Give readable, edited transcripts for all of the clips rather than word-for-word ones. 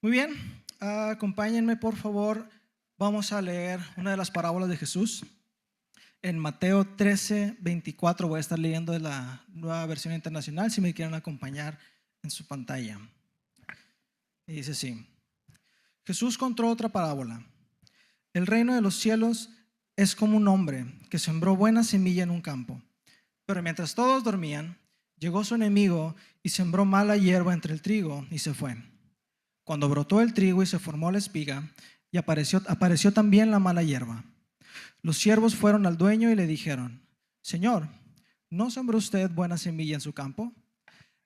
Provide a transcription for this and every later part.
Muy bien, acompáñenme por favor. Vamos a leer una de las parábolas de Jesús. En Mateo 13:24 voy a estar leyendo de la Nueva Versión Internacional, si me quieren acompañar en su pantalla. Y dice así: Jesús contó otra parábola. El reino de los cielos es como un hombre que sembró buena semilla en un campo. Pero mientras todos dormían, llegó su enemigo y sembró mala hierba entre el trigo y se fue. Cuando brotó el trigo y se formó la espiga, y apareció también la mala hierba. Los siervos fueron al dueño y le dijeron: Señor, ¿no sembró usted buena semilla en su campo?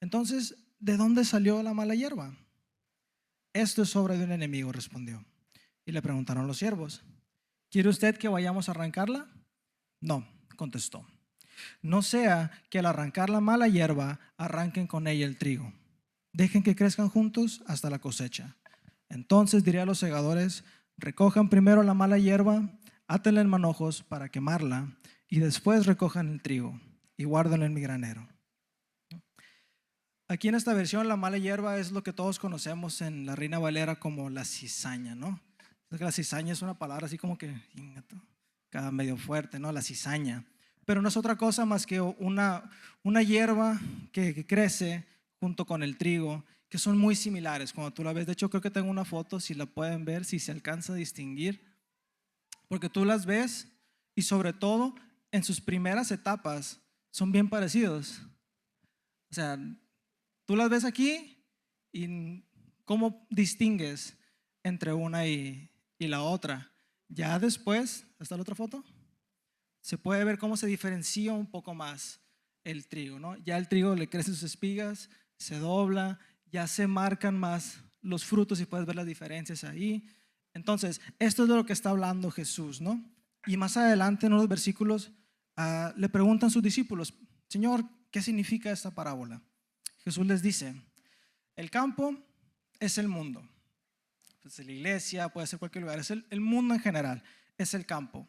Entonces, ¿de dónde salió la mala hierba? Esto es obra de un enemigo, respondió. Y le preguntaron los siervos: ¿Quiere usted que vayamos a arrancarla? No, contestó. No sea que al arrancar la mala hierba arranquen con ella el trigo. Dejen que crezcan juntos hasta la cosecha. Entonces diré a los segadores: recojan primero la mala hierba, átenla en manojos para quemarla, y después recojan el trigo y guárdenlo en mi granero. Aquí en esta versión la mala hierba es lo que todos conocemos en la Reina Valera como la cizaña, ¿no? La cizaña es una palabra así como que cada medio fuerte, ¿no? La cizaña. Pero no es otra cosa más que una hierba que crece junto con el trigo, que son muy similares cuando tú la ves. De hecho, creo que tengo una foto, si la pueden ver, si se alcanza a distinguir, porque tú las ves y sobre todo en sus primeras etapas son bien parecidos. O sea, tú las ves aquí y ¿cómo distingues entre una y la otra? Ya después, ¿está la otra foto? Se puede ver cómo se diferencia un poco más el trigo, ¿no? Ya el trigo le crecen sus espigas, se dobla, ya se marcan más los frutos y puedes ver las diferencias ahí. Entonces, esto es de lo que está hablando Jesús, ¿no? Y más adelante en unos versículos le preguntan sus discípulos: Señor, ¿qué significa esta parábola? Jesús les dice: el campo es el mundo. Pues la iglesia, puede ser cualquier lugar, es el mundo en general, es el campo.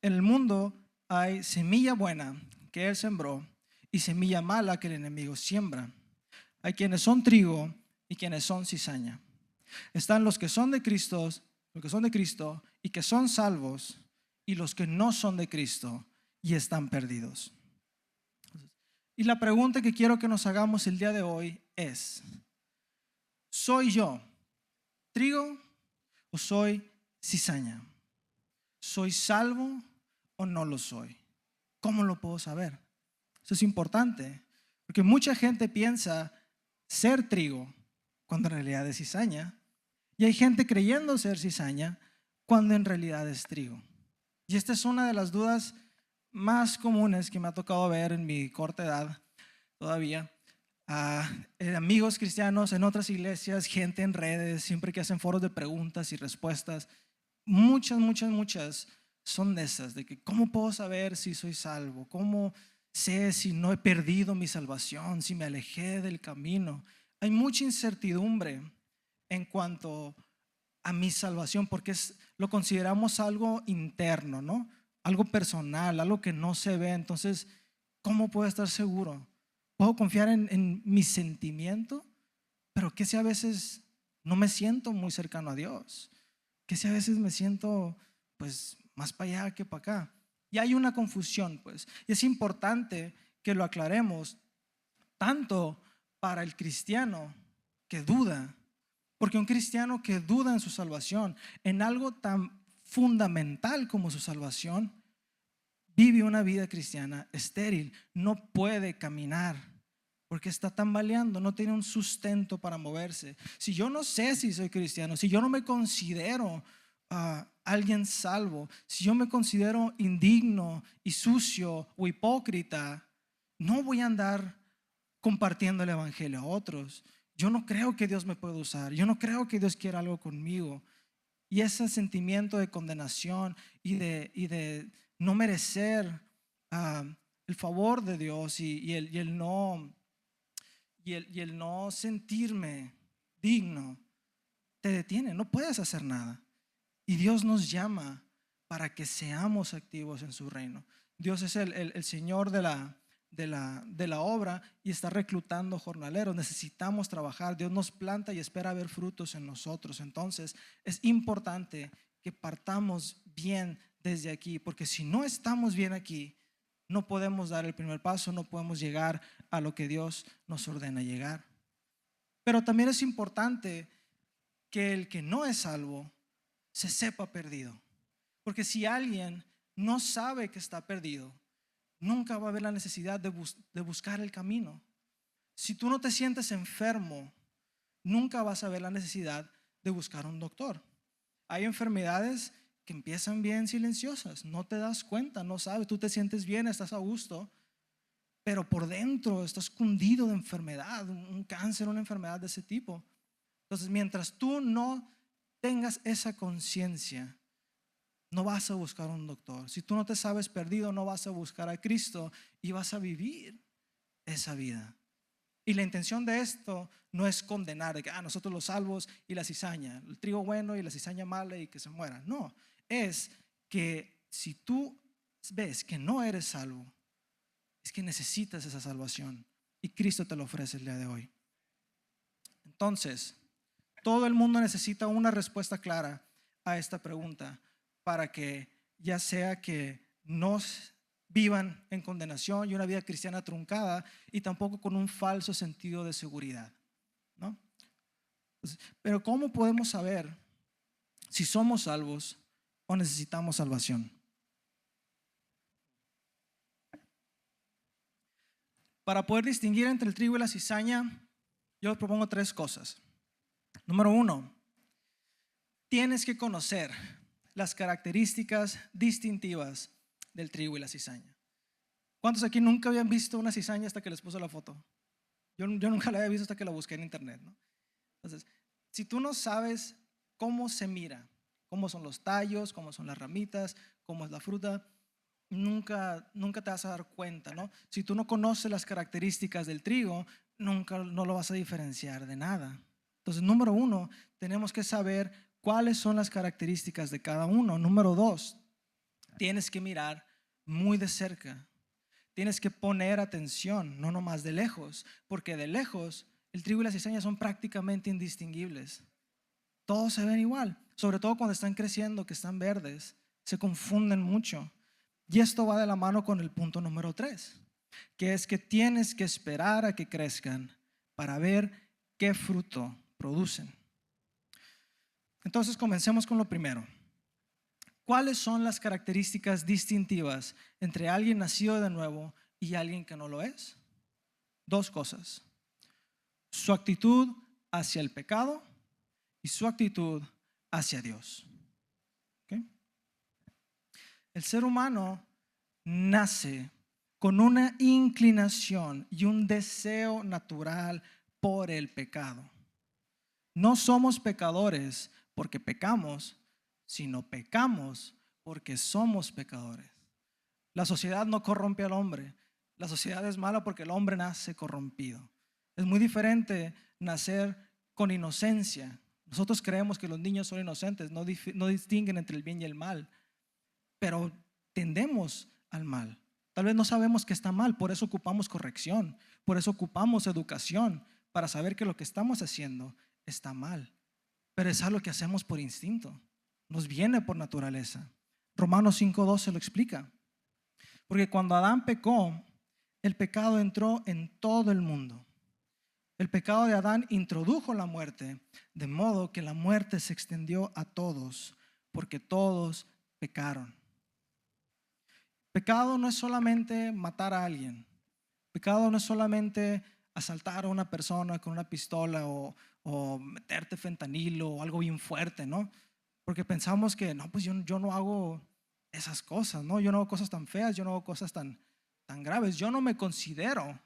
En el mundo hay semilla buena que Él sembró y semilla mala que el enemigo siembra. Hay quienes son trigo y quienes son cizaña. Están los que son de Cristo, y que son salvos, y los que no son de Cristo y están perdidos. Y la pregunta que quiero que nos hagamos el día de hoy es: ¿soy yo trigo o soy cizaña? ¿Soy salvo o no lo soy? ¿Cómo lo puedo saber? Eso es importante, porque mucha gente piensa ser trigo cuando en realidad es cizaña, y hay gente creyendo ser cizaña cuando en realidad es trigo. Y esta es una de las dudas más comunes que me ha tocado ver en mi corta edad todavía. Amigos cristianos en otras iglesias, gente en redes, siempre que hacen foros de preguntas y respuestas, muchas son de esas, de que ¿cómo puedo saber si soy salvo? ¿Cómo sé si no he perdido mi salvación, si me alejé del camino? Hay mucha incertidumbre en cuanto a mi salvación, porque lo consideramos algo interno, ¿no? Algo personal, algo que no se ve. Entonces, ¿cómo puedo estar seguro? Puedo confiar en mi sentimiento, pero que si a veces no me siento muy cercano a Dios, que si a veces me siento pues más para allá que para acá. Y hay una confusión, pues, y es importante que lo aclaremos, tanto para el cristiano que duda, porque un cristiano que duda en su salvación, en algo tan fundamental como su salvación, vive una vida cristiana estéril, no puede caminar porque está tambaleando, no tiene un sustento para moverse. Si yo no sé si soy cristiano, si yo no me considero alguien salvo, si yo me considero indigno y sucio o hipócrita, no voy a andar compartiendo el evangelio a otros. Yo no creo que Dios me pueda usar, yo no creo que Dios quiera algo conmigo. Y ese sentimiento de condenación y de no merecer el favor de Dios y el no sentirme digno te detiene, no puedes hacer nada. Y Dios nos llama para que seamos activos en su reino. Dios es el Señor de de la obra y está reclutando jornaleros. Necesitamos trabajar. Dios nos planta y espera ver frutos en nosotros. Entonces es importante que partamos bien desde aquí, porque si no estamos bien aquí, no podemos dar el primer paso, no podemos llegar a lo que Dios nos ordena llegar. Pero también es importante que el que no es salvo se sepa perdido, porque si alguien no sabe que está perdido, nunca va a haber la necesidad de buscar el camino. Si tú no te sientes enfermo, nunca vas a ver la necesidad de buscar un doctor. Hay enfermedades que empiezan bien silenciosas, no te das cuenta, no sabes, tú te sientes bien, estás a gusto, pero por dentro estás cundido de enfermedad, un cáncer, una enfermedad de ese tipo. Entonces, mientras tú no tengas esa conciencia, no vas a buscar un doctor. Si tú no te sabes perdido, no vas a buscar a Cristo y vas a vivir esa vida. Y la intención de esto no es condenar de que nosotros los salvos y la cizaña, el trigo bueno y la cizaña mala y que se muera. No, es que si tú ves que no eres salvo, es que necesitas esa salvación y Cristo te lo ofrece el día de hoy. Entonces, todo el mundo necesita una respuesta clara a esta pregunta para que ya sea que no vivan en condenación y una vida cristiana truncada y tampoco con un falso sentido de seguridad, ¿no? Pero ¿cómo podemos saber si somos salvos o necesitamos salvación? Para poder distinguir entre el trigo y la cizaña, yo les propongo 3 cosas. Número 1, tienes que conocer las características distintivas del trigo y la cizaña. ¿Cuántos aquí nunca habían visto una cizaña hasta que les puse la foto? Yo nunca la había visto hasta que la busqué en internet, ¿no? Entonces, si tú no sabes cómo se mira, cómo son los tallos, cómo son las ramitas, cómo es la fruta, nunca te vas a dar cuenta, ¿no? Si tú no conoces las características del trigo, no lo vas a diferenciar de nada. Entonces, número 1, tenemos que saber cuáles son las características de cada uno. Número 2, tienes que mirar muy de cerca. Tienes que poner atención, no nomás de lejos, porque de lejos el trigo y la cizaña son prácticamente indistinguibles. Todos se ven igual, sobre todo cuando están creciendo, que están verdes, se confunden mucho. Y esto va de la mano con el punto número 3, que es que tienes que esperar a que crezcan para ver qué fruto producen. Entonces comencemos con lo primero. ¿Cuáles son las características distintivas entre alguien nacido de nuevo y alguien que no lo es? 2 cosas: su actitud hacia el pecado y su actitud hacia Dios. ¿Okay? El ser humano nace con una inclinación y un deseo natural por el pecado. No somos pecadores porque pecamos, sino pecamos porque somos pecadores. La sociedad no corrompe al hombre. La sociedad es mala porque el hombre nace corrompido. Es muy diferente nacer con inocencia. Nosotros creemos que los niños son inocentes, no distinguen entre el bien y el mal, pero tendemos al mal. Tal vez no sabemos que está mal, por eso ocupamos corrección, por eso ocupamos educación, para saber que lo que estamos haciendo está mal. Pero es algo que hacemos por instinto, nos viene por naturaleza. Romanos 5:12 lo explica. Porque cuando Adán pecó, el pecado entró en todo el mundo. El pecado de Adán introdujo la muerte, de modo que la muerte se extendió a todos, porque todos pecaron. Pecado no es solamente matar a alguien. Pecado no es solamente asaltar a una persona con una pistola o meterte fentanilo o algo bien fuerte, ¿no? Porque pensamos que no, pues yo no hago esas cosas, ¿no? Yo no hago cosas tan feas, yo no hago cosas tan graves. Yo no me considero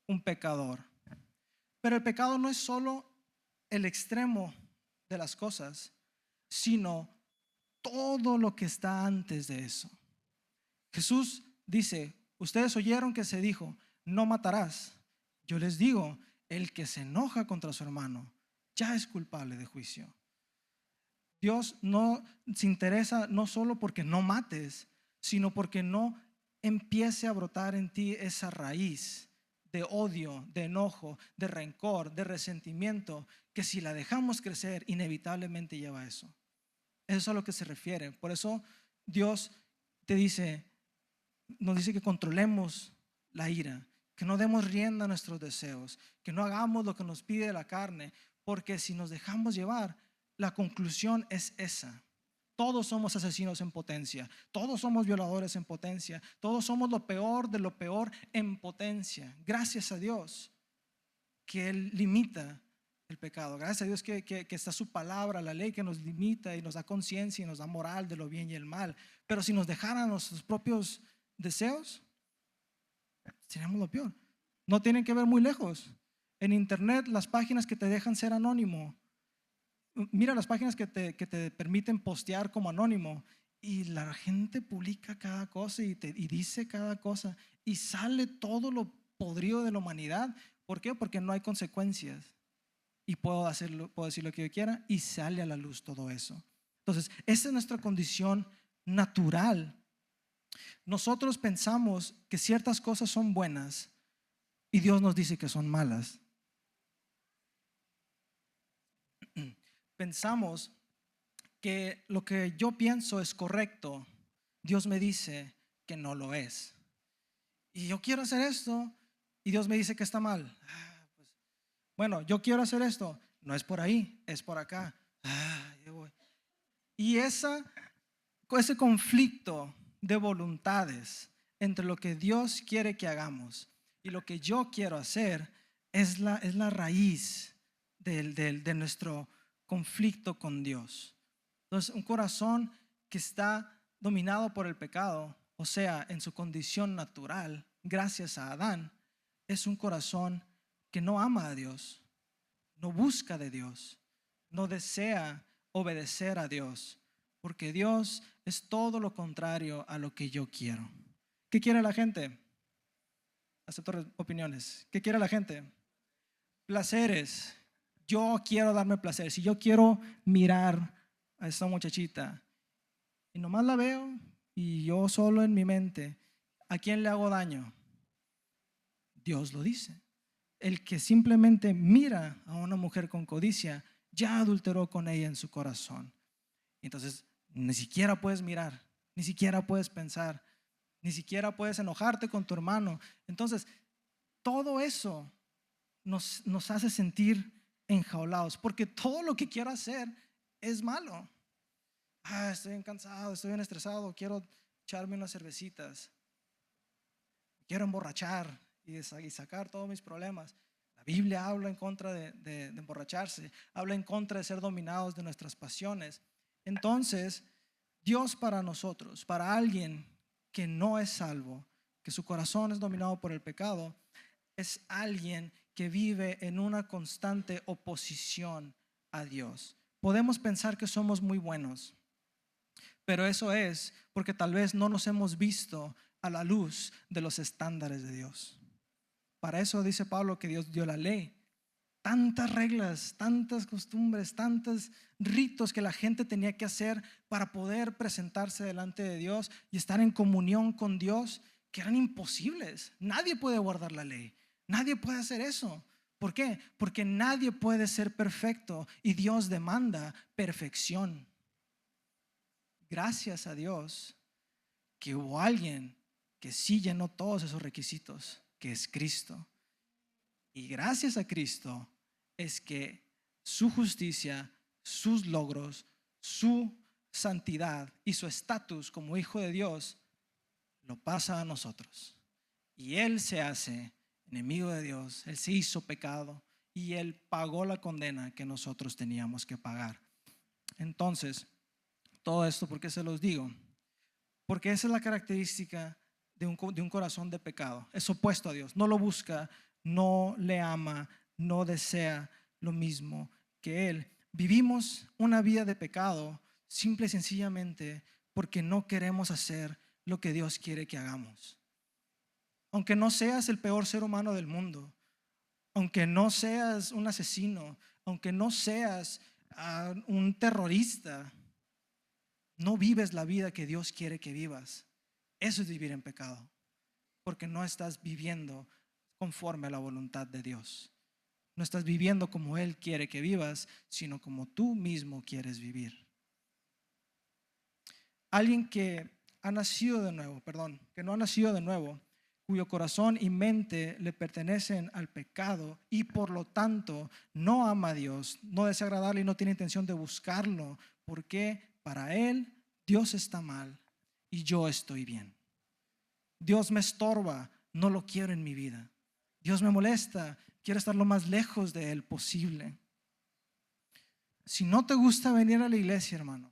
un pecador. Pero el pecado no es solo el extremo de las cosas, sino todo lo que está antes de eso. Jesús dice, ustedes oyeron que se dijo, no matarás. Yo les digo, el que se enoja contra su hermano ya es culpable de juicio. Dios no se interesa no solo porque no mates, sino porque no empiece a brotar en ti esa raíz de odio, de enojo, de rencor, de resentimiento, que si la dejamos crecer, inevitablemente lleva a eso. Eso es a lo que se refiere. Por eso Dios nos dice que controlemos la ira, que no demos rienda a nuestros deseos, que no hagamos lo que nos pide la carne, porque si nos dejamos llevar, la conclusión es esa. Todos somos asesinos en potencia, todos somos violadores en potencia, todos somos lo peor de lo peor en potencia. Gracias a Dios que Él limita el pecado. Gracias a Dios que está su palabra, la ley que nos limita y nos da conciencia y nos da moral de lo bien y el mal. Pero si nos dejaran nuestros propios deseos, seríamos lo peor. No tienen que ver muy lejos. En internet, las páginas que te dejan ser anónimo, mira las páginas que te permiten postear como anónimo, y la gente publica cada cosa y dice cada cosa, y sale todo lo podrido de la humanidad. ¿Por qué? Porque no hay consecuencias y puedo decir lo que yo quiera y sale a la luz todo eso. Entonces, esa es nuestra condición natural. Nosotros pensamos que ciertas cosas son buenas y Dios nos dice que son malas. Pensamos que lo que yo pienso es correcto, Dios me dice que no lo es. Y yo quiero hacer esto y Dios me dice que está mal. Bueno, yo quiero hacer esto, no es por ahí, es por acá. Yo voy. Y ese conflicto de voluntades entre lo que Dios quiere que hagamos y lo que yo quiero hacer es la raíz de nuestro conflicto con Dios. Entonces, un corazón que está dominado por el pecado, o sea, en su condición natural, gracias a Adán, es un corazón que no ama a Dios, no busca de Dios, no desea obedecer a Dios, porque Dios es todo lo contrario a lo que yo quiero. ¿Qué quiere la gente? Acepto opiniones. ¿Qué quiere la gente? Placeres. Yo quiero darme placer. Si yo quiero mirar a esta muchachita y nomás la veo y yo solo en mi mente, ¿a quién le hago daño? Dios lo dice. El que simplemente mira a una mujer con codicia ya adulteró con ella en su corazón. Entonces, ni siquiera puedes mirar, ni siquiera puedes pensar, ni siquiera puedes enojarte con tu hermano. Entonces, todo eso nos hace sentir enjaulados, porque todo lo que quiero hacer es malo. Estoy bien cansado, estoy bien estresado, quiero echarme unas cervecitas, quiero emborrachar y sacar todos mis problemas. La Biblia habla en contra de emborracharse, habla en contra de ser dominados de nuestras pasiones. Entonces, Dios para nosotros, para alguien que no es salvo, que su corazón es dominado por el pecado, es alguien que vive en una constante oposición a Dios. Podemos pensar que somos muy buenos, pero eso es porque tal vez no nos hemos visto a la luz de los estándares de Dios. Para eso dice Pablo que Dios dio la ley. Tantas reglas, tantas costumbres, tantos ritos que la gente tenía que hacer para poder presentarse delante de Dios y estar en comunión con Dios, que eran imposibles. Nadie puede guardar la ley, nadie puede hacer eso. ¿Por qué? Porque nadie puede ser perfecto y Dios demanda perfección. Gracias a Dios que hubo alguien que sí llenó todos esos requisitos, que es Cristo. Y gracias a Cristo es que su justicia, sus logros, su santidad y su estatus como hijo de Dios lo pasa a nosotros. Y Él se hace enemigo de Dios, Él se hizo pecado y Él pagó la condena que nosotros teníamos que pagar. Entonces, todo esto, ¿por qué se los digo? Porque esa es la característica de un corazón de pecado. Es opuesto a Dios, no lo busca, no le ama, no desea lo mismo que Él. Vivimos una vida de pecado simple y sencillamente porque no queremos hacer lo que Dios quiere que hagamos. Aunque no seas el peor ser humano del mundo, aunque no seas un asesino, aunque no seas un terrorista, no vives la vida que Dios quiere que vivas. Eso es vivir en pecado, porque no estás viviendo conforme a la voluntad de Dios. No estás viviendo como Él quiere que vivas, sino como tú mismo quieres vivir. Alguien que ha nacido de nuevo, que no ha nacido de nuevo, cuyo corazón y mente le pertenecen al pecado y por lo tanto no ama a Dios, no desea agradarle y no tiene intención de buscarlo, porque para él Dios está mal y yo estoy bien. Dios me estorba, no lo quiero en mi vida. Dios me molesta, quiero estar lo más lejos de Él posible. Si no te gusta venir a la iglesia, hermano,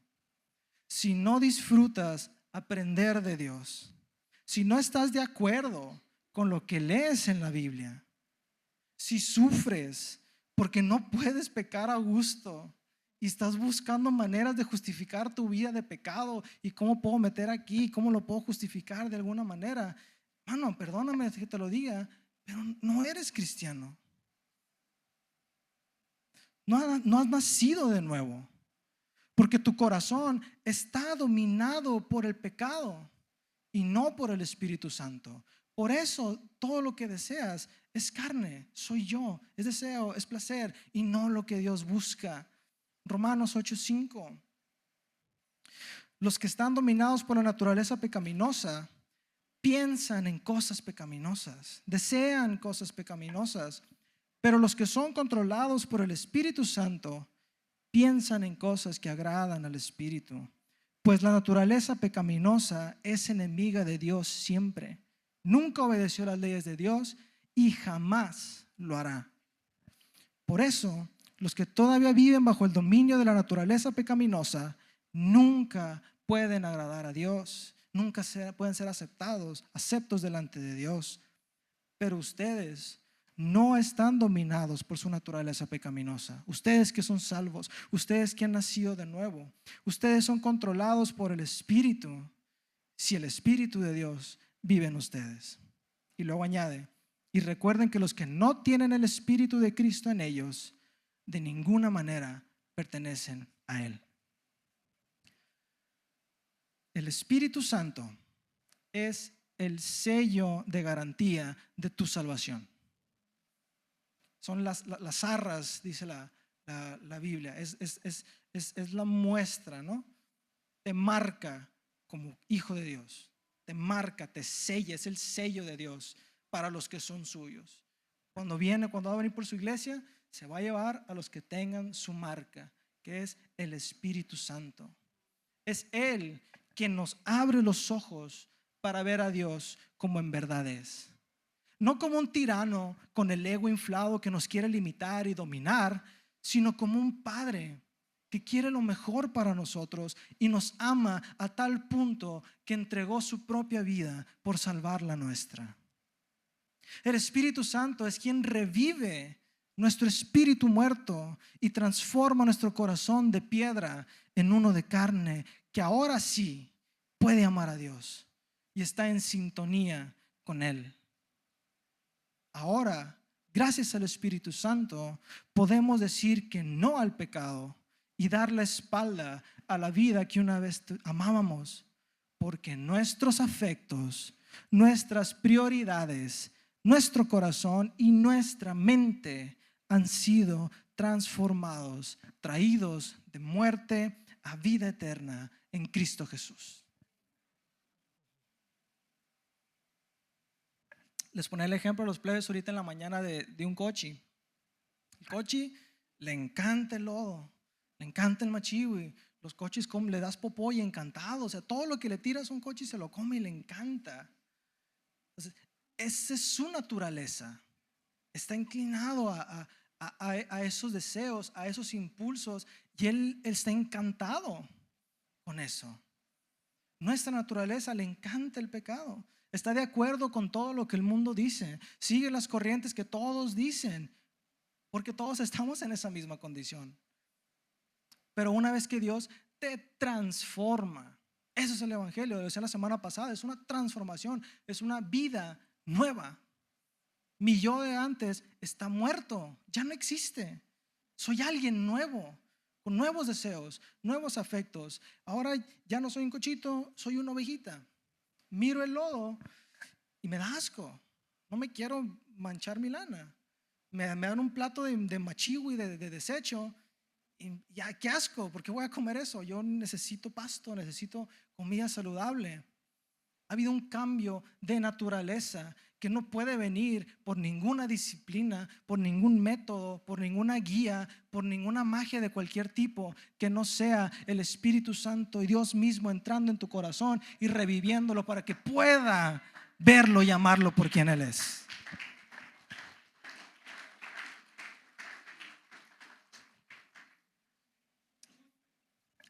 si no disfrutas aprender de Dios, si no estás de acuerdo con lo que lees en la Biblia, si sufres porque no puedes pecar a gusto y estás buscando maneras de justificar tu vida de pecado y cómo puedo meter aquí, cómo lo puedo justificar de alguna manera, hermano, perdóname que te lo diga, pero no eres cristiano. No has nacido de nuevo, porque tu corazón está dominado por el pecado y no por el Espíritu Santo. Por eso todo lo que deseas es carne, soy yo, es deseo, es placer y no lo que Dios busca. Romanos 8:5. Los que están dominados por la naturaleza pecaminosa piensan en cosas pecaminosas, desean cosas pecaminosas, pero los que son controlados por el Espíritu Santo piensan en cosas que agradan al Espíritu. Pues la naturaleza pecaminosa es enemiga de Dios siempre. Nunca obedeció las leyes de Dios y jamás lo hará. Por eso, los que todavía viven bajo el dominio de la naturaleza pecaminosa nunca pueden agradar a Dios, nunca pueden ser aceptos delante de Dios. Pero ustedes no están dominados por su naturaleza pecaminosa. Ustedes que son salvos, ustedes que han nacido de nuevo, ustedes son controlados por el Espíritu, si el Espíritu de Dios vive en ustedes. Y luego añade, y recuerden que los que no tienen el Espíritu de Cristo en ellos, de ninguna manera pertenecen a Él. El Espíritu Santo es el sello de garantía de tu salvación. Son las arras, dice la Biblia, es la muestra, ¿no? Te marca como hijo de Dios, te marca, te sella, es el sello de Dios para los que son suyos. Cuando va a venir por su iglesia, se va a llevar a los que tengan su marca, que es el Espíritu Santo. Es Él quien nos abre los ojos para ver a Dios como en verdad es. No como un tirano con el ego inflado que nos quiere limitar y dominar, sino como un padre que quiere lo mejor para nosotros y nos ama a tal punto que entregó su propia vida por salvar la nuestra. El Espíritu Santo es quien revive nuestro espíritu muerto y transforma nuestro corazón de piedra en uno de carne, que ahora sí puede amar a Dios y está en sintonía con Él. Ahora, gracias al Espíritu Santo, podemos decir que no al pecado y dar la espalda a la vida que una vez amábamos, porque nuestros afectos, nuestras prioridades, nuestro corazón y nuestra mente han sido transformados, traídos de muerte a vida eterna en Cristo Jesús. Les ponía el ejemplo a los plebes ahorita en la mañana de un cochi. El cochi le encanta el lodo, le encanta el machihui. Los cochis le das popó y encantado. O sea, todo lo que le tiras a un cochi se lo come y le encanta. Entonces, esa es su naturaleza. Está inclinado a esos deseos, a esos impulsos, y él está encantado con eso. Nuestra naturaleza le encanta el pecado. Está de acuerdo con todo lo que el mundo dice. Sigue las corrientes que todos dicen, porque todos estamos en esa misma condición. Pero una vez que Dios te transforma, eso es el evangelio, lo decía la semana pasada, es una transformación, es una vida nueva. Mi yo de antes está muerto, ya no existe. Soy alguien nuevo, con nuevos deseos, nuevos afectos. Ahora ya no soy un cochito, soy una ovejita. miro el lodo y me da asco. No me quiero manchar mi lana. Me dan un plato de machigui, de desecho, y ya, qué asco, ¿por qué voy a comer eso? Yo necesito pasto, necesito comida saludable. Ha habido un cambio de naturaleza que no puede venir por ninguna disciplina, por ningún método, por ninguna guía, por ninguna magia de cualquier tipo, que no sea el Espíritu Santo y Dios mismo entrando en tu corazón y reviviéndolo para que pueda verlo y amarlo por quien Él es.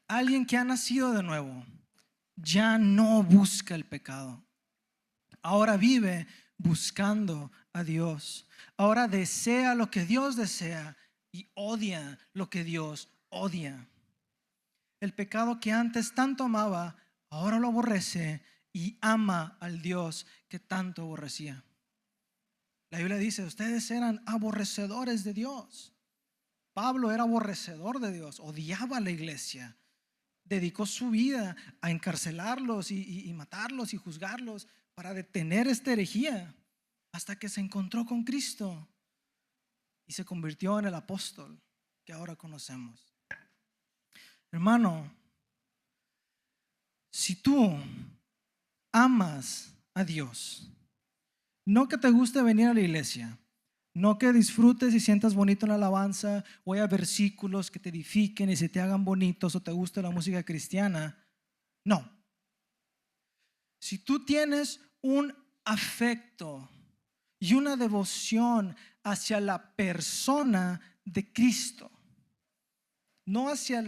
Alguien que ha nacido de nuevo ya no busca el pecado. Ahora vive buscando a Dios. Ahora desea lo que Dios desea y odia lo que Dios odia. El pecado que antes tanto amaba, ahora lo aborrece y ama al Dios que tanto aborrecía. La Biblia dice, ustedes eran aborrecedores de Dios. Pablo era aborrecedor de Dios, odiaba a la iglesia. Dedicó su vida a encarcelarlos y matarlos y juzgarlos para detener esta herejía, hasta que se encontró con Cristo y se convirtió en el apóstol que ahora conocemos. Hermano, si tú amas a Dios, no que te guste venir a la iglesia, no que disfrutes y sientas bonito en la alabanza, o haya versículos que te edifiquen y se te hagan bonitos, o te guste la música cristiana. No. Si tú tienes un afecto y una devoción hacia la persona de Cristo, no hacia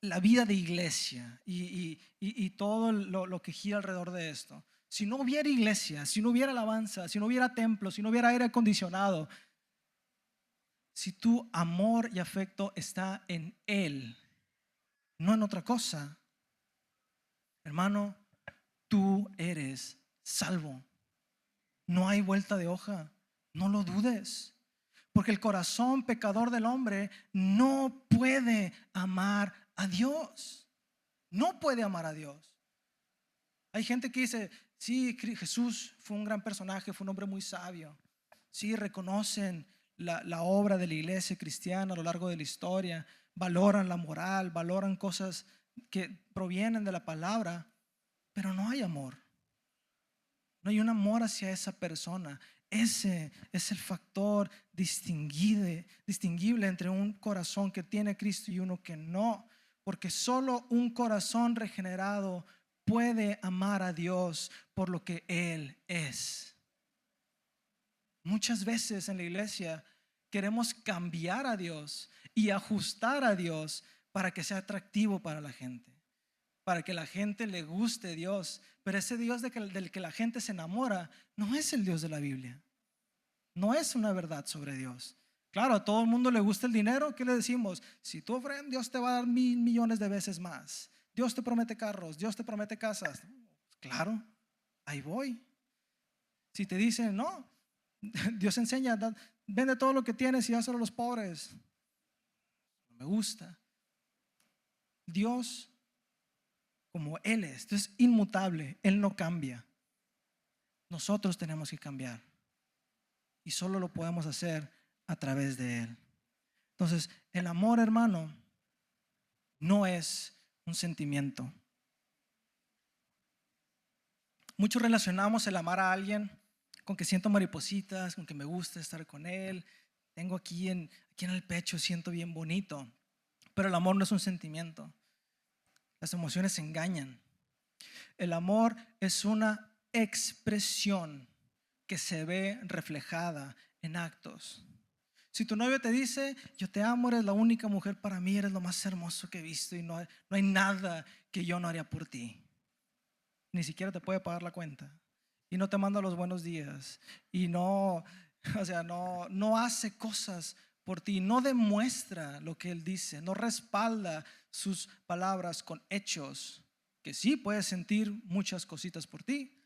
la vida de iglesia y todo lo que gira alrededor de esto. Si no hubiera iglesia, si no hubiera alabanza, si no hubiera templo, si no hubiera aire acondicionado, si tu amor y afecto está en Él, no en otra cosa, hermano, tú eres salvo. No hay vuelta de hoja, no lo dudes. Porque el corazón pecador del hombre no puede amar a Dios. No puede amar a Dios. Hay gente que dice, sí, Jesús fue un gran personaje, fue un hombre muy sabio. Sí, reconocen la obra de la iglesia cristiana a lo largo de la historia, valoran la moral, valoran cosas que provienen de la palabra, pero no hay amor. No hay un amor hacia esa persona. Ese es el factor distinguible entre un corazón que tiene Cristo y uno que no. Porque solo un corazón regenerado puede amar a Dios por lo que Él es. Muchas veces en la iglesia queremos cambiar a Dios y ajustar a Dios para que sea atractivo para la gente, para que la gente le guste Dios. Pero ese Dios del que la gente se enamora no es el Dios de la Biblia. No es una verdad sobre Dios. Claro, a todo el mundo le gusta el dinero. ¿Qué le decimos? Si tú ofrendas, Dios te va a dar 1,000 millones de veces más. Dios te promete carros, Dios te promete casas. Claro, ahí voy. Si te dicen, no, Dios enseña, vende todo lo que tienes y dáselo a los pobres. No me gusta. Dios, como Él es inmutable, Él no cambia. Nosotros tenemos que cambiar y solo lo podemos hacer a través de Él. Entonces, el amor, hermano, no es un sentimiento. Muchos relacionamos el amar a alguien con que siento maripositas, con que me gusta estar con él. Tengo aquí en el pecho, siento bien bonito. Pero el amor no es un sentimiento. Las emociones se engañan. El amor es una expresión que se ve reflejada en actos. Si tu novio te dice, yo te amo, eres la única mujer para mí, eres lo más hermoso que he visto y no hay nada que yo no haría por ti. Ni siquiera te puede pagar la cuenta y no te manda los buenos días y no hace cosas por ti, no demuestra lo que él dice, no respalda sus palabras con hechos, que sí puede sentir muchas cositas por ti,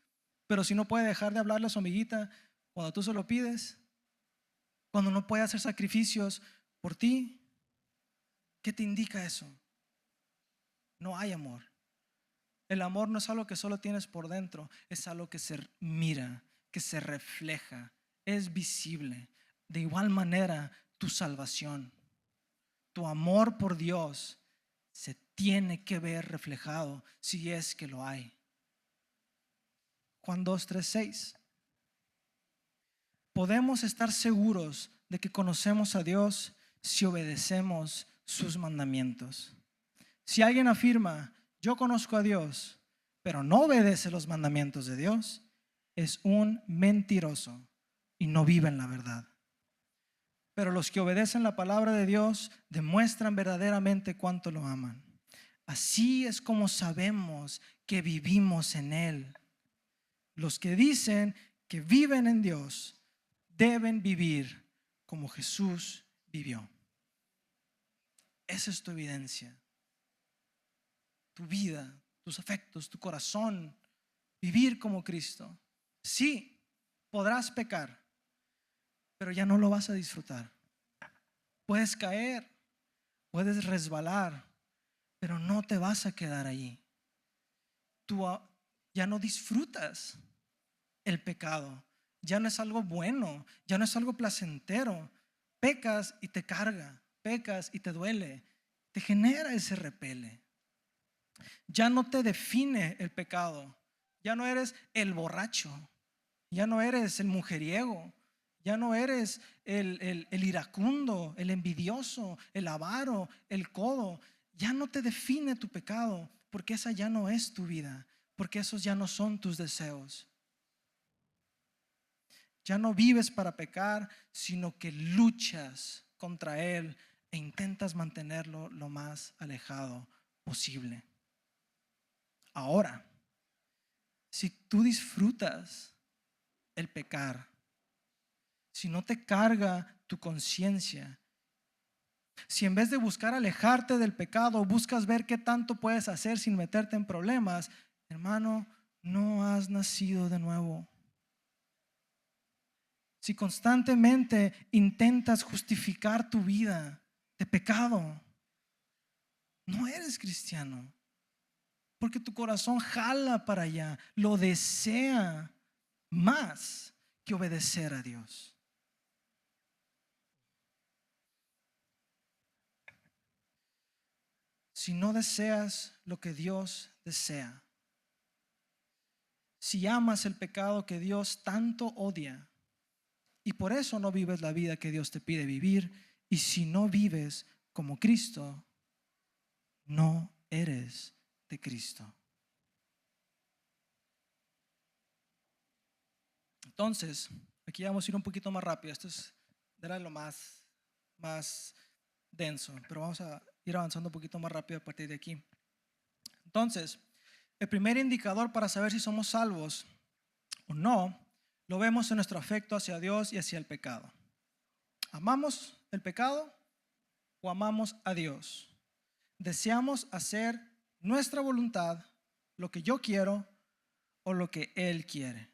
pero si no puede dejar de hablarle a su amiguita cuando tú se lo pides, cuando no puede hacer sacrificios por ti, ¿qué te indica eso? No hay amor. El amor no es algo que solo tienes por dentro, es algo que se mira, que se refleja, es visible. De igual manera, tu salvación, tu amor por Dios se tiene que ver reflejado si es que lo hay. Juan 2:3-6. Podemos estar seguros de que conocemos a Dios si obedecemos sus mandamientos. Si alguien afirma, yo conozco a Dios, pero no obedece los mandamientos de Dios, es un mentiroso y no vive en la verdad. Pero los que obedecen la palabra de Dios demuestran verdaderamente cuánto lo aman. Así es como sabemos que vivimos en Él. Los que dicen que viven en Dios deben vivir como Jesús vivió. Esa es tu evidencia. Tu vida, tus afectos, tu corazón. Vivir como Cristo. Sí, podrás pecar, pero ya no lo vas a disfrutar. Puedes caer, puedes resbalar, pero no te vas a quedar allí. Tú ya no disfrutas el pecado. Ya no es algo bueno, ya no es algo placentero. Pecas y te carga, pecas y te duele, te genera ese repele. Ya no te define el pecado. Ya no eres el borracho, ya no eres el mujeriego, ya no eres el iracundo, el envidioso, el avaro, el codo. Ya no te define tu pecado, porque esa ya no es tu vida, porque esos ya no son tus deseos. Ya no vives para pecar, sino que luchas contra él e intentas mantenerlo lo más alejado posible. Ahora, si tú disfrutas el pecar, si no te carga tu conciencia, si en vez de buscar alejarte del pecado, buscas ver qué tanto puedes hacer sin meterte en problemas, hermano, no has nacido de nuevo. Si constantemente intentas justificar tu vida de pecado, no eres cristiano. Porque tu corazón jala para allá, lo desea más que obedecer a Dios. Si no deseas lo que Dios desea, si amas el pecado que Dios tanto odia, y por eso no vives la vida que Dios te pide vivir, y si no vives como Cristo, no eres de Cristo. Entonces, aquí vamos a ir un poquito más rápido. Esto era lo más denso, pero vamos a ir avanzando un poquito más rápido a partir de aquí. Entonces, el primer indicador para saber si somos salvos o no, lo vemos en nuestro afecto hacia Dios y hacia el pecado. ¿Amamos el pecado o amamos a Dios? ¿Deseamos hacer nuestra voluntad, lo que yo quiero o lo que Él quiere?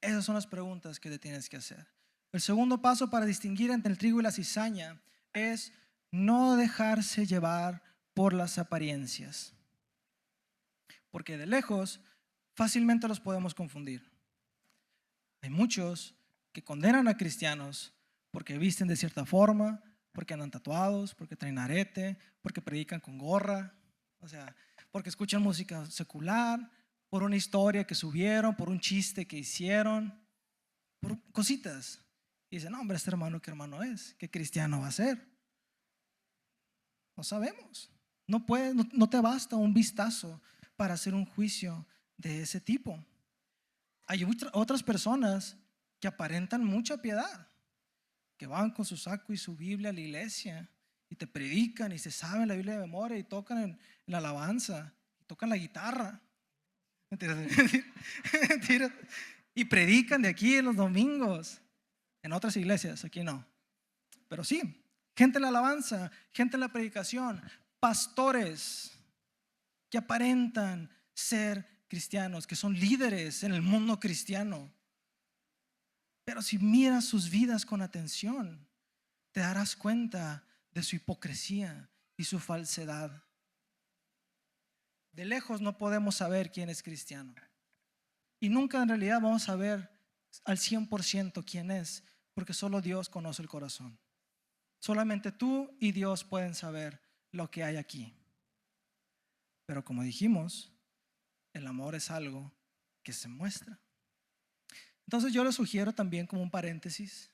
Esas son las preguntas que te tienes que hacer. El segundo paso para distinguir entre el trigo y la cizaña es no dejarse llevar por las apariencias. Porque de lejos fácilmente los podemos confundir. Hay muchos que condenan a cristianos porque visten de cierta forma, porque andan tatuados, porque traen arete, porque predican con gorra, o sea, porque escuchan música secular, por una historia que subieron, por un chiste que hicieron, por cositas. Y dicen, no, hombre, este hermano, ¿qué hermano es? ¿Qué cristiano va a ser? No sabemos. No te basta un vistazo para hacer un juicio de ese tipo. Hay otras personas que aparentan mucha piedad, que van con su saco y su Biblia a la iglesia y te predican y se saben la Biblia de memoria y tocan en la alabanza, y tocan la guitarra. Mentira. Y predican de aquí en los domingos. En otras iglesias, aquí no. Pero sí, gente en la alabanza, gente en la predicación, pastores que aparentan ser cristianos, que son líderes en el mundo cristiano. Pero si miras sus vidas con atención, te darás cuenta de su hipocresía y su falsedad. De lejos no podemos saber quién es cristiano. Y nunca en realidad vamos a ver al 100% quién es, porque solo Dios conoce el corazón. Solamente tú y Dios pueden saber lo que hay aquí. Pero como dijimos, el amor es algo que se muestra. Entonces yo les sugiero también, como un paréntesis,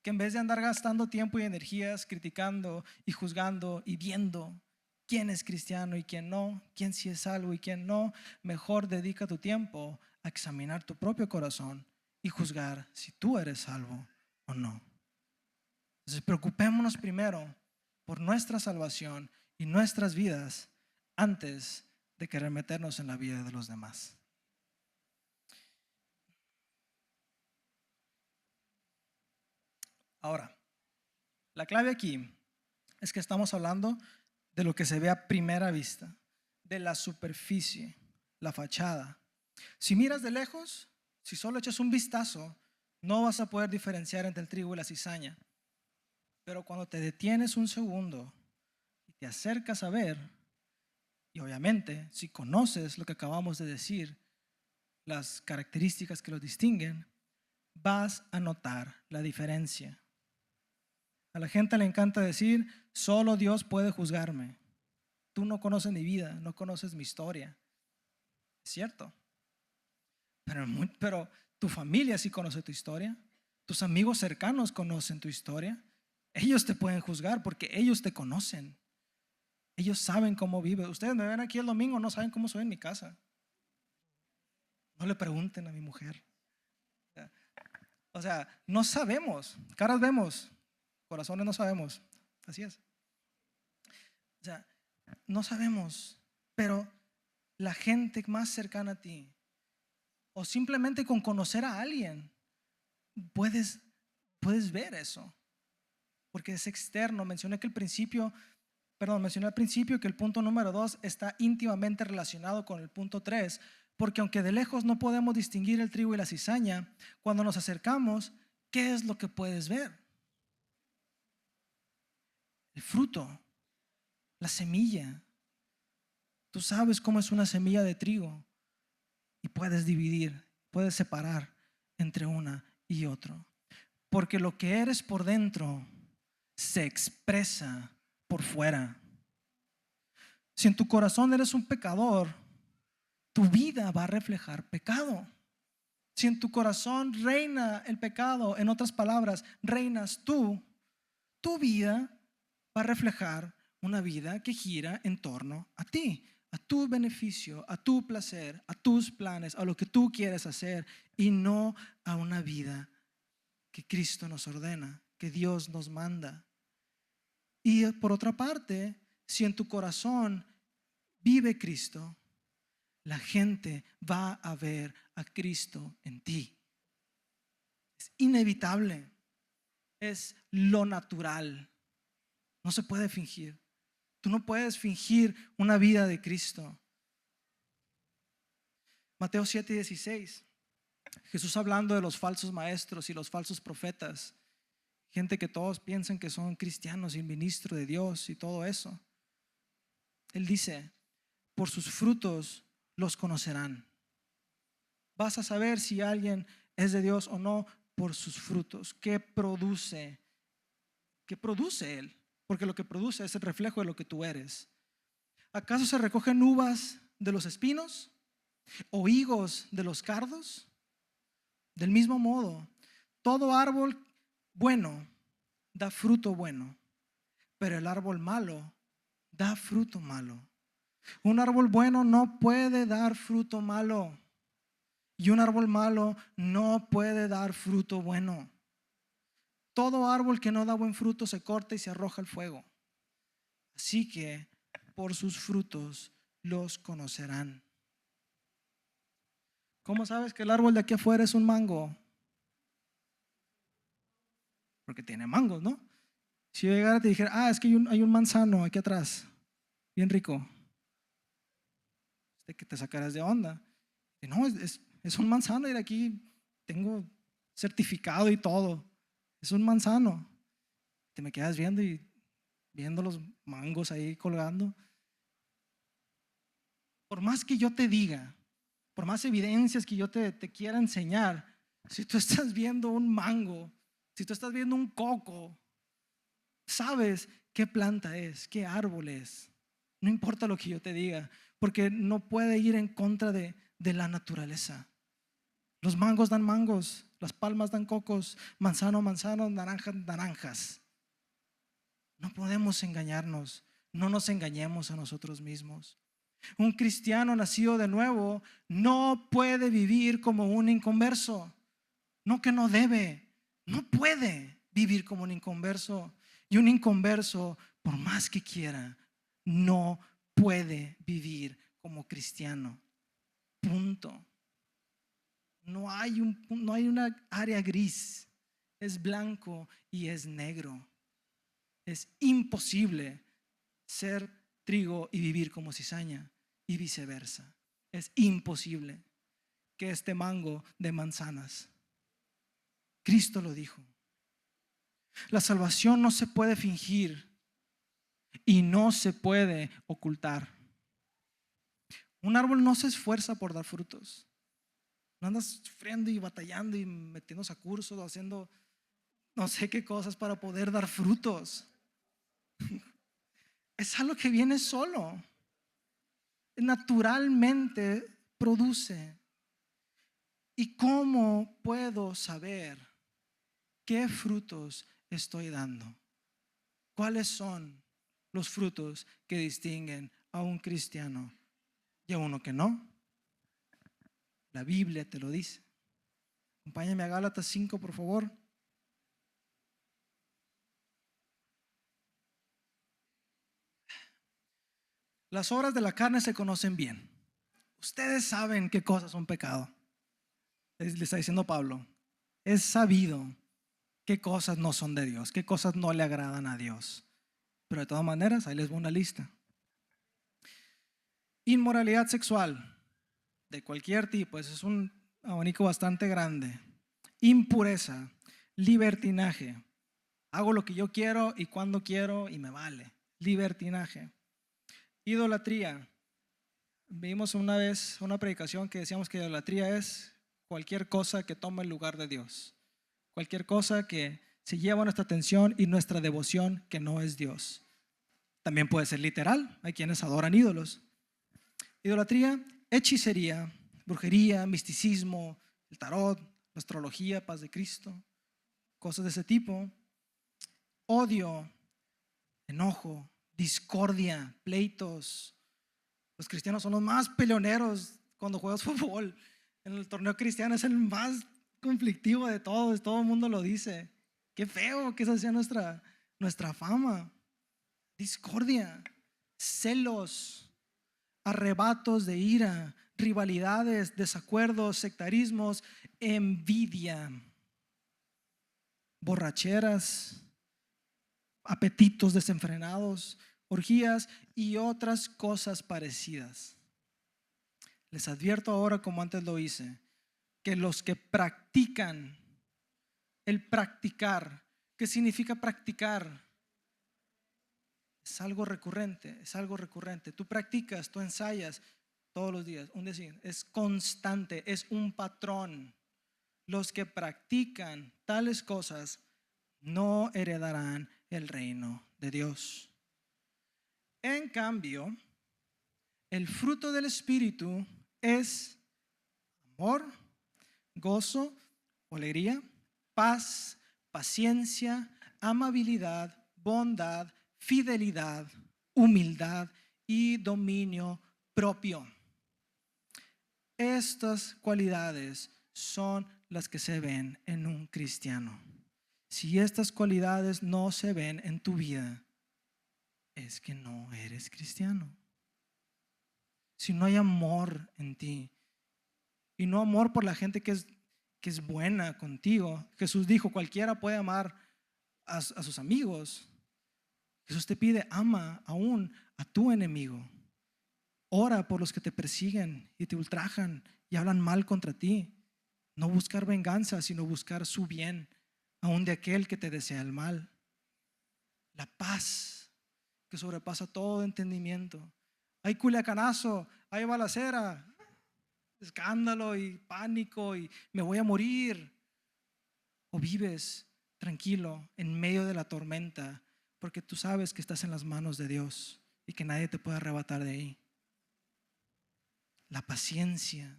que en vez de andar gastando tiempo y energías criticando y juzgando y viendo quién es cristiano y quién no, quién sí es salvo y quién no, mejor dedica tu tiempo a examinar tu propio corazón y juzgar si tú eres salvo o no. Entonces preocupémonos primero por nuestra salvación y nuestras vidas antes de querer meternos en la vida de los demás. Ahora, la clave aquí es que estamos hablando de lo que se ve a primera vista, de la superficie, la fachada. Si miras de lejos, si solo echas un vistazo, no vas a poder diferenciar entre el trigo y la cizaña. Pero cuando te detienes un segundo y te acercas a ver, y obviamente si conoces lo que acabamos de decir, las características que los distinguen, vas a notar la diferencia. A la gente le encanta decir, solo Dios puede juzgarme. Tú no conoces mi vida, no conoces mi historia. Es cierto. Pero tu familia sí conoce tu historia. Tus amigos cercanos conocen tu historia. Ellos te pueden juzgar porque ellos te conocen. Ellos saben cómo vives. Ustedes me ven aquí el domingo, no saben cómo soy en mi casa. No le pregunten a mi mujer. O sea, no sabemos. Caras vemos, corazones no sabemos. Así es. O sea, no sabemos, pero la gente más cercana a ti, o simplemente con conocer a alguien, puedes ver eso, porque es externo. Mencioné al principio que el punto número 2 está íntimamente relacionado con el punto 3, porque aunque de lejos no podemos distinguir el trigo y la cizaña, cuando nos acercamos, ¿qué es lo que puedes ver? El fruto, la semilla. Tú sabes cómo es una semilla de trigo y puedes dividir, puedes separar entre una y otro. Porque lo que eres por dentro se expresa por fuera. Si en tu corazón eres un pecador, tu vida va a reflejar pecado. Si en tu corazón reina el pecado, en otras palabras, reinas tú, tu vida va a reflejar una vida que gira en torno a ti, a tu beneficio, a tu placer, a tus planes, a lo que tú quieres hacer, y no a una vida que Cristo nos ordena, que Dios nos manda. Y por otra parte, si en tu corazón vive Cristo, la gente va a ver a Cristo en ti. Es inevitable, es lo natural, no se puede fingir. Tú no puedes fingir una vida de Cristo. Mateo 7:16, Jesús hablando de los falsos maestros y los falsos profetas, gente que todos piensan que son cristianos y ministros de Dios y todo eso. Él dice, por sus frutos los conocerán. Vas a saber si alguien es de Dios o no por sus frutos. ¿Qué produce? ¿Qué produce él? Porque lo que produce es el reflejo de lo que tú eres. ¿Acaso se recogen uvas de los espinos o higos de los cardos? Del mismo modo, todo árbol bueno da fruto bueno, pero el árbol malo da fruto malo. Un árbol bueno no puede dar fruto malo, y un árbol malo no puede dar fruto bueno. Todo árbol que no da buen fruto se corta y se arroja al fuego. Así que por sus frutos los conocerán. ¿Cómo sabes que el árbol de aquí afuera es un mango? Porque tiene mangos, ¿no? Si yo llegara y te dijera, es que hay un manzano aquí atrás, bien rico, de que te sacarás de onda. Y no, es un manzano y de aquí tengo certificado y todo. Es un manzano. Te me quedas viendo y viendo los mangos ahí colgando. Por más que yo te diga, por más evidencias que yo te quiera enseñar, si tú estás viendo un mango, si tú estás viendo un coco, sabes qué planta es, qué árbol es. No importa lo que yo te diga, porque no puede ir en contra de la naturaleza. Los mangos dan mangos, las palmas dan cocos, manzano, manzanos, naranjas, naranjas. No podemos engañarnos, no nos engañemos a nosotros mismos. Un cristiano nacido de nuevo no puede vivir como un inconverso. No que no debe, no puede vivir como un inconverso. Y un inconverso, por más que quiera, no puede vivir como cristiano. Punto. No hay una área gris. Es blanco y es negro. Es imposible ser trigo y vivir como cizaña y viceversa. Es imposible que este mango de manzanas. Cristo lo dijo. La salvación no se puede fingir y no se puede ocultar. Un árbol no se esfuerza por dar frutos. No andas sufriendo y batallando y metiéndose a cursos o haciendo no sé qué cosas para poder dar frutos. Es algo que viene solo. Naturalmente produce. ¿Y cómo puedo saber qué frutos estoy dando? ¿Cuáles son los frutos que distinguen a un cristiano y a uno que no? La Biblia te lo dice. Acompáñame a Gálatas 5, por favor. Las obras de la carne se conocen bien. Ustedes saben qué cosas son pecado. Le está diciendo Pablo. Es sabido qué cosas no son de Dios, qué cosas no le agradan a Dios. Pero de todas maneras, ahí les voy una lista. Inmoralidad sexual de cualquier tipo, ese es un abanico bastante grande. Impureza, libertinaje. Hago lo que yo quiero y cuando quiero y me vale. Libertinaje. Idolatría. Vimos una vez una predicación que decíamos que idolatría es cualquier cosa que toma el lugar de Dios. Cualquier cosa que se lleva nuestra atención y nuestra devoción que no es Dios. También puede ser literal. Hay quienes adoran ídolos. Idolatría, hechicería, brujería, misticismo, el tarot, la astrología, paz de Cristo, cosas de ese tipo. Odio, enojo, discordia, pleitos. Los cristianos son los más peleoneros cuando juegas fútbol. En el torneo cristiano es el más conflictivo de todos, todo el mundo lo dice. Qué feo que esa sea nuestra fama. Discordia, celos, arrebatos de ira, rivalidades, desacuerdos, sectarismos, envidia, borracheras, apetitos desenfrenados, orgías y otras cosas parecidas. Les advierto ahora, como antes lo hice, que los que practican, el practicar, ¿qué significa practicar? Es algo recurrente, es algo recurrente. Tú practicas, tú ensayas todos los días, un decir, es constante, es un patrón. Los que practican tales cosas no heredarán el reino de Dios. En cambio, el fruto del Espíritu es amor, gozo, alegría, paz, paciencia, amabilidad, bondad, fidelidad, humildad y dominio propio. Estas cualidades son las que se ven en un cristiano. Si estas cualidades no se ven en tu vida, es que no eres cristiano. Si no hay amor en ti, y no amor por la gente que es buena contigo. Jesús dijo, cualquiera puede amar a sus amigos. Jesús te pide, ama aún a tu enemigo. Ora por los que te persiguen y te ultrajan y hablan mal contra ti. No buscar venganza, sino buscar su bien, aún de aquel que te desea el mal. La paz que sobrepasa todo entendimiento hay culiacanazo, hay balacera, escándalo y pánico y me voy a morir. O vives tranquilo en medio de la tormenta porque tú sabes que estás en las manos de Dios y que nadie te puede arrebatar de ahí. La paciencia,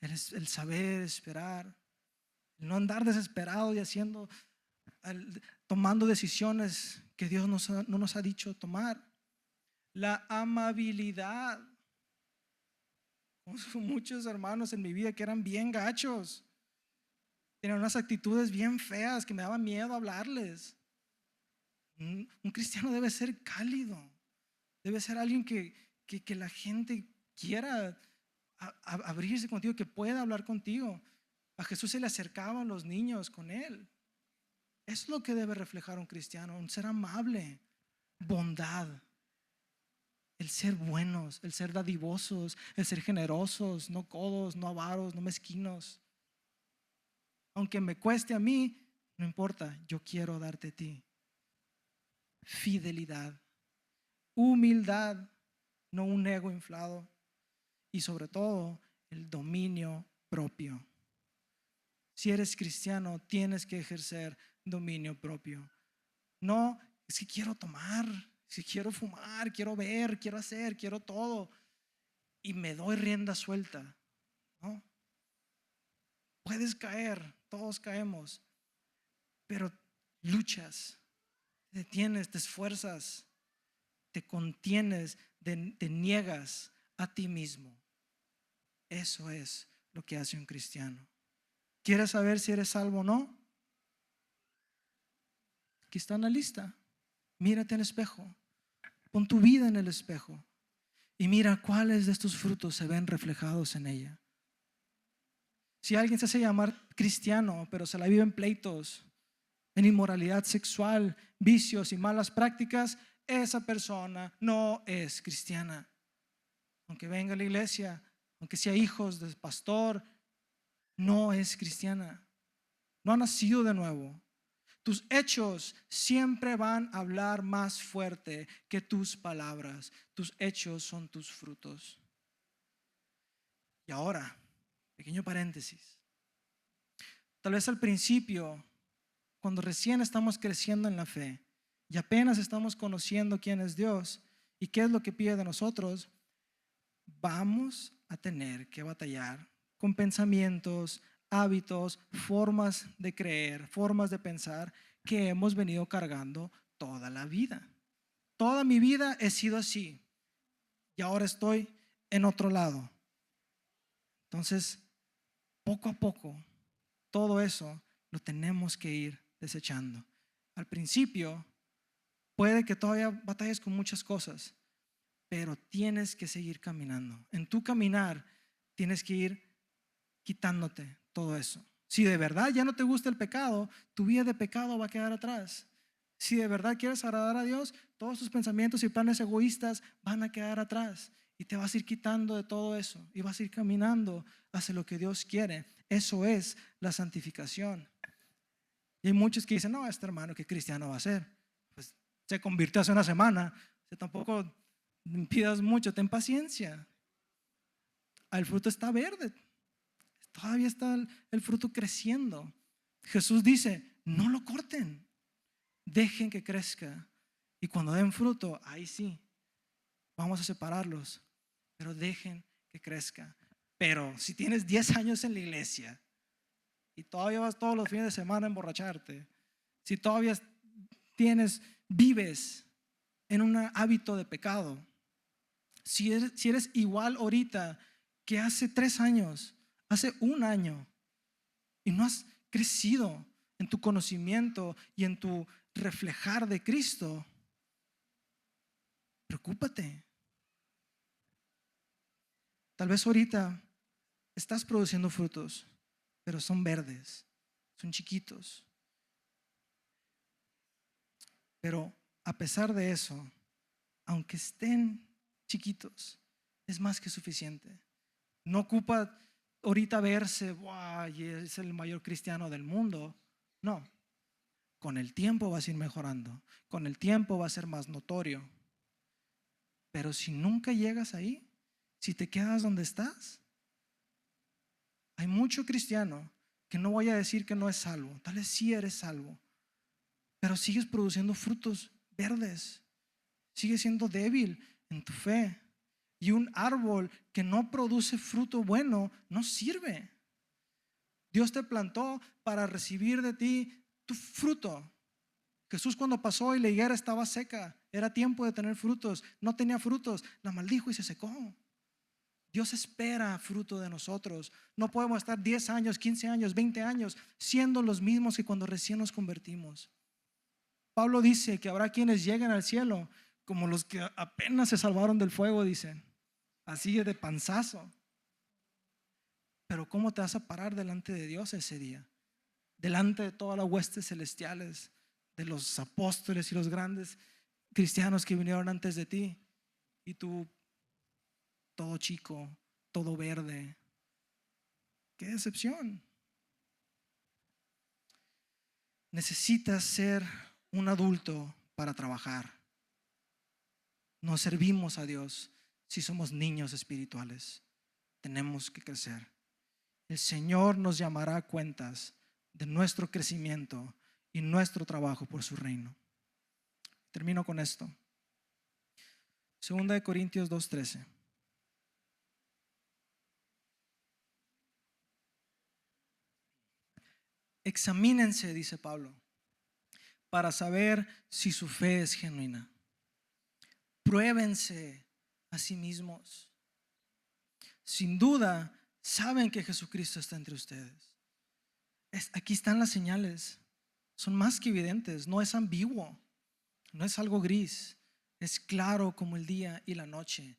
el saber esperar, el no andar desesperado y tomando decisiones que Dios no nos ha dicho tomar. La amabilidad. Conozco muchos hermanos en mi vida que eran bien gachos. Tenían unas actitudes bien feas que me daban miedo hablarles. Un cristiano debe ser cálido. Debe ser alguien que la gente quiera abrirse contigo, que pueda hablar contigo. A Jesús se le acercaban los niños con él. Es lo que debe reflejar un cristiano, un ser amable, bondad, el ser buenos, el ser dadivosos, el ser generosos, no codos, no avaros, no mezquinos. Aunque me cueste a mí, no importa, yo quiero darte a ti. Fidelidad, humildad, no un ego inflado, y sobre todo el dominio propio. Si eres cristiano, tienes que ejercer dominio propio. No, es que quiero tomar, si quiero fumar, quiero ver, quiero hacer, quiero todo y me doy rienda suelta. No, puedes caer, todos caemos, pero luchas, te detienes, te esfuerzas, te contienes, te niegas a ti mismo. Eso es lo que hace un cristiano. ¿Quieres saber si eres salvo o no? Aquí está en la lista. Mírate en el espejo. Pon tu vida en el espejo y mira cuáles de estos frutos se ven reflejados en ella. Si alguien se hace llamar cristiano, pero se la vive en pleitos, en inmoralidad sexual, vicios y malas prácticas, esa persona no es cristiana. Aunque venga a la iglesia, aunque sea hijos del pastor, no es cristiana. No ha nacido de nuevo. Tus hechos siempre van a hablar más fuerte que tus palabras. Tus hechos son tus frutos. Y ahora, pequeño paréntesis. Tal vez al principio, cuando recién estamos creciendo en la fe y apenas estamos conociendo quién es Dios y qué es lo que pide de nosotros, vamos a tener que batallar con pensamientos, hábitos, formas de creer, formas de pensar que hemos venido cargando toda la vida. Toda mi vida he sido así y ahora estoy en otro lado. Entonces, poco a poco, todo eso lo tenemos que ir desechando. Al principio, puede que todavía batalles con muchas cosas, pero tienes que seguir caminando. En tu caminar, tienes que ir quitándote todo eso. Si de verdad ya no te gusta el pecado, tu vida de pecado va a quedar atrás. Si de verdad quieres agradar a Dios, todos tus pensamientos y planes egoístas van a quedar atrás y te vas a ir quitando de todo eso y vas a ir caminando hacia lo que Dios quiere. Eso es la santificación. Y hay muchos que dicen, no, este hermano, ¿qué cristiano va a ser? Pues se convirtió hace una semana. O sea, tampoco pidas mucho, ten paciencia. El fruto está verde. Todavía está el fruto creciendo. Jesús dice, no lo corten, dejen que crezca. Y cuando den fruto, ahí sí, vamos a separarlos, pero dejen que crezca. Pero si tienes 10 años en la iglesia y todavía vas todos los fines de semana a emborracharte, si todavía vives en un hábito de pecado, si eres igual ahorita que hace 3 años, hace 1 año, y no has crecido en tu conocimiento y en tu reflejar de Cristo, preocúpate. Tal vez ahorita estás produciendo frutos, pero son verdes, son chiquitos. Pero a pesar de eso, aunque estén chiquitos, es más que suficiente. No ocupa ahorita verse, wow, y es el mayor cristiano del mundo. No, con el tiempo vas a ir mejorando, con el tiempo va a ser más notorio. Pero si nunca llegas ahí, si te quedas donde estás, hay mucho cristiano que no voy a decir que no es salvo, tal vez sí eres salvo, pero sigues produciendo frutos verdes, sigues siendo débil en tu fe. Y un árbol que no produce fruto bueno no sirve. Dios te plantó para recibir de ti tu fruto. Jesús cuando pasó y la higuera estaba seca, era tiempo de tener frutos, no tenía frutos, la maldijo y se secó. Dios espera fruto de nosotros. No podemos estar 10 años, 15 años, 20 años siendo los mismos que cuando recién nos convertimos. Pablo dice que habrá quienes lleguen al cielo como los que apenas se salvaron del fuego, dicen, así de panzazo. Pero ¿cómo te vas a parar delante de Dios ese día? Delante de todas las huestes celestiales, de los apóstoles y los grandes cristianos que vinieron antes de ti, y tú todo chico, todo verde. ¡Qué decepción! Necesitas ser un adulto para trabajar. No servimos a Dios si somos niños espirituales. Tenemos que crecer. El Señor nos llamará a cuentas de nuestro crecimiento y nuestro trabajo por su reino. Termino con esto. 2 Corintios 2:13. Examínense, dice Pablo, para saber si su fe es genuina. Pruébense a sí mismos. Sin duda, saben que Jesucristo está entre ustedes. Aquí están las señales. Son más que evidentes. No es ambiguo. No es algo gris. Es claro como el día y la noche.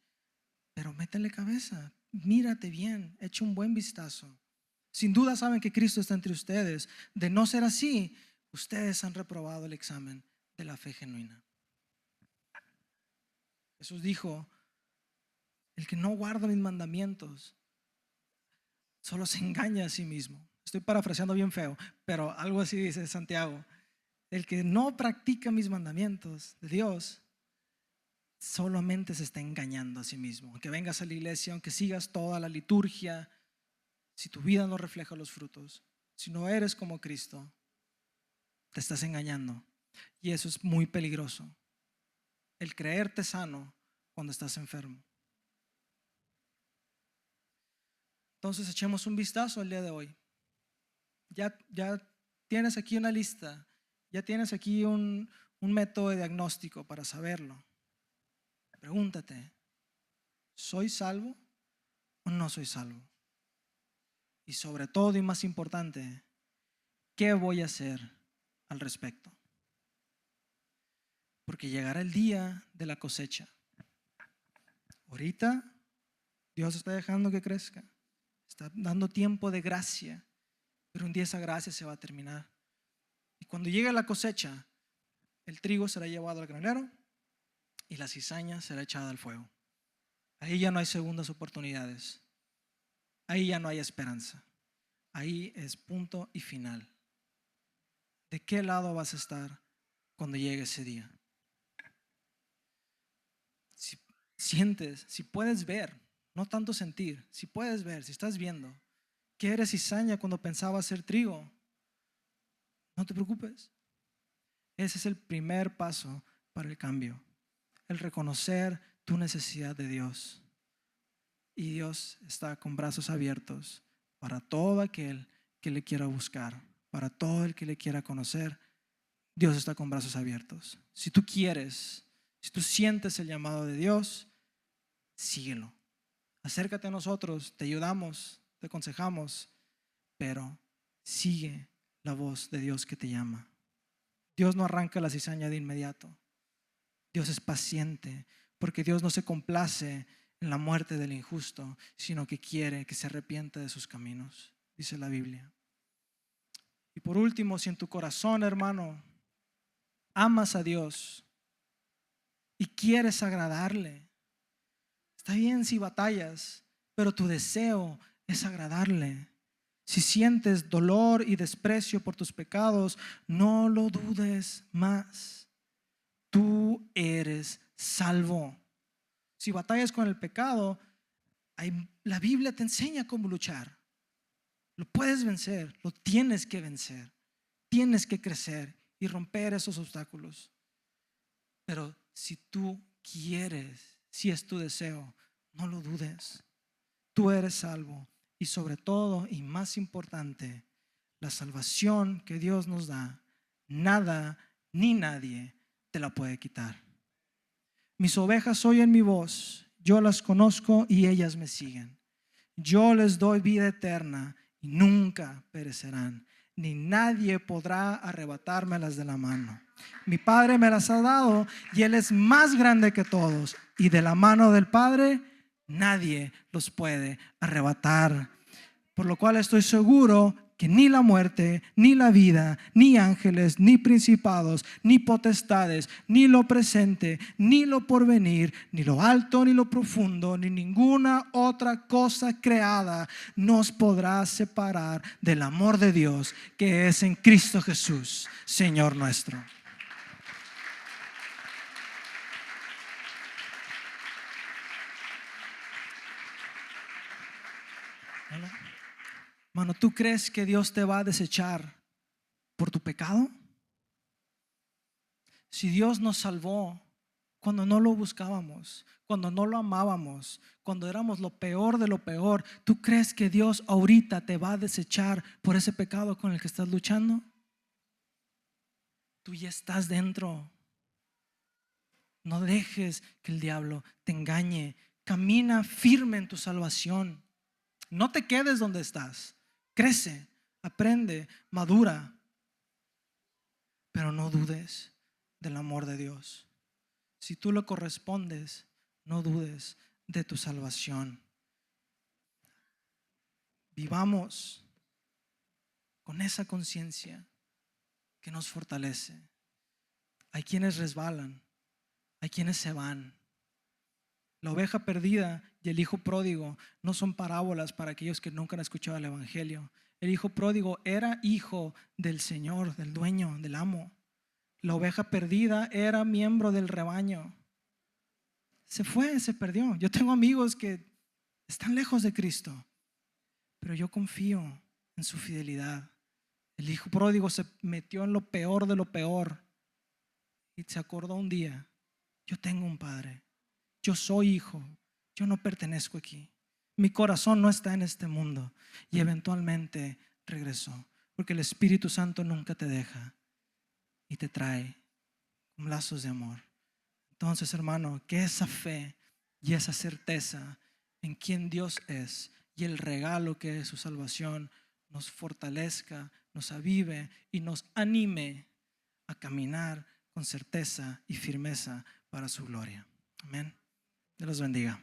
Pero métele cabeza. Mírate bien. Echa un buen vistazo. Sin duda saben que Cristo está entre ustedes. De no ser así, ustedes han reprobado el examen de la fe genuina. Jesús dijo: el que no guarda mis mandamientos solo se engaña a sí mismo. Estoy parafraseando bien feo, pero algo así dice Santiago. El que no practica mis mandamientos de Dios solamente se está engañando a sí mismo. Aunque vengas a la iglesia, aunque sigas toda la liturgia, si tu vida no refleja los frutos, si no eres como Cristo, te estás engañando. Y eso es muy peligroso. El creerte sano cuando estás enfermo. Entonces echemos un vistazo al día de hoy. Ya tienes aquí una lista, ya tienes aquí un método de diagnóstico para saberlo. Pregúntate: ¿soy salvo o no soy salvo? Y sobre todo y más importante, ¿qué voy a hacer al respecto? Porque llegará el día de la cosecha. Ahorita Dios está dejando que crezca, está dando tiempo de gracia, pero un día esa gracia se va a terminar. Y cuando llegue la cosecha, el trigo será llevado al granero y la cizaña será echada al fuego. Ahí ya no hay segundas oportunidades. Ahí ya no hay esperanza. Ahí es punto y final. ¿De qué lado vas a estar cuando llegue ese día? Si sientes, si puedes ver, no tanto sentir, si puedes ver, si estás viendo que eres cizaña cuando pensabas ser trigo, no te preocupes. Ese es el primer paso para el cambio. El reconocer tu necesidad de Dios. Y Dios está con brazos abiertos para todo aquel que le quiera buscar, para todo el que le quiera conocer. Dios está con brazos abiertos. Si tú quieres, si tú sientes el llamado de Dios, síguelo. Acércate a nosotros, te ayudamos, te aconsejamos, pero sigue la voz de Dios que te llama. Dios no arranca la cizaña de inmediato. Dios es paciente, porque Dios no se complace en la muerte del injusto, sino que quiere que se arrepienta de sus caminos, dice la Biblia. Y por último, si en tu corazón, hermano, amas a Dios y quieres agradarle, está bien si batallas, pero tu deseo es agradarle. Si sientes dolor y desprecio por tus pecados, no lo dudes más. Tú eres salvo. Si batallas con el pecado, la Biblia te enseña cómo luchar. Lo puedes vencer, lo tienes que vencer. Tienes que crecer y romper esos obstáculos. Pero si tú quieres, si es tu deseo, no lo dudes. Tú eres salvo. Y sobre todo, y más importante, la salvación que Dios nos da, nada ni nadie te la puede quitar. Mis ovejas oyen mi voz, yo las conozco y ellas me siguen. Yo les doy vida eterna y nunca perecerán, ni nadie podrá arrebatármelas de la mano. Mi Padre me las ha dado y Él es más grande que todos, y de la mano del Padre nadie los puede arrebatar. Por lo cual estoy seguro que ni la muerte, ni la vida, ni ángeles, ni principados, ni potestades, ni lo presente, ni lo porvenir, ni lo alto, ni lo profundo, ni ninguna otra cosa creada nos podrá separar del amor de Dios que es en Cristo Jesús, Señor nuestro. Mano, ¿tú crees que Dios te va a desechar por tu pecado? Si Dios nos salvó cuando no lo buscábamos, cuando no lo amábamos, cuando éramos lo peor de lo peor, ¿tú crees que Dios ahorita te va a desechar por ese pecado con el que estás luchando? Tú ya estás dentro. No dejes que el diablo te engañe. Camina firme en tu salvación. No te quedes donde estás. Crece, aprende, madura, pero no dudes del amor de Dios. Si tú le correspondes, no dudes de tu salvación. Vivamos con esa conciencia que nos fortalece. Hay quienes resbalan, hay quienes se van. La oveja perdida y el hijo pródigo no son parábolas para aquellos que nunca han escuchado el evangelio. El hijo pródigo era hijo del Señor, del dueño, del amo. La oveja perdida era miembro del rebaño. Se fue, se perdió. Yo tengo amigos que están lejos de Cristo, pero yo confío en su fidelidad. El hijo pródigo se metió en lo peor de lo peor y se acordó un día: yo tengo un padre, yo soy hijo, yo no pertenezco aquí, mi corazón no está en este mundo. Y eventualmente regresó, porque el Espíritu Santo nunca te deja y te trae con lazos de amor. Entonces, hermano, que esa fe y esa certeza en quién Dios es y el regalo que es su salvación nos fortalezca, nos avive y nos anime a caminar con certeza y firmeza para su gloria. Amén. Dios los bendiga.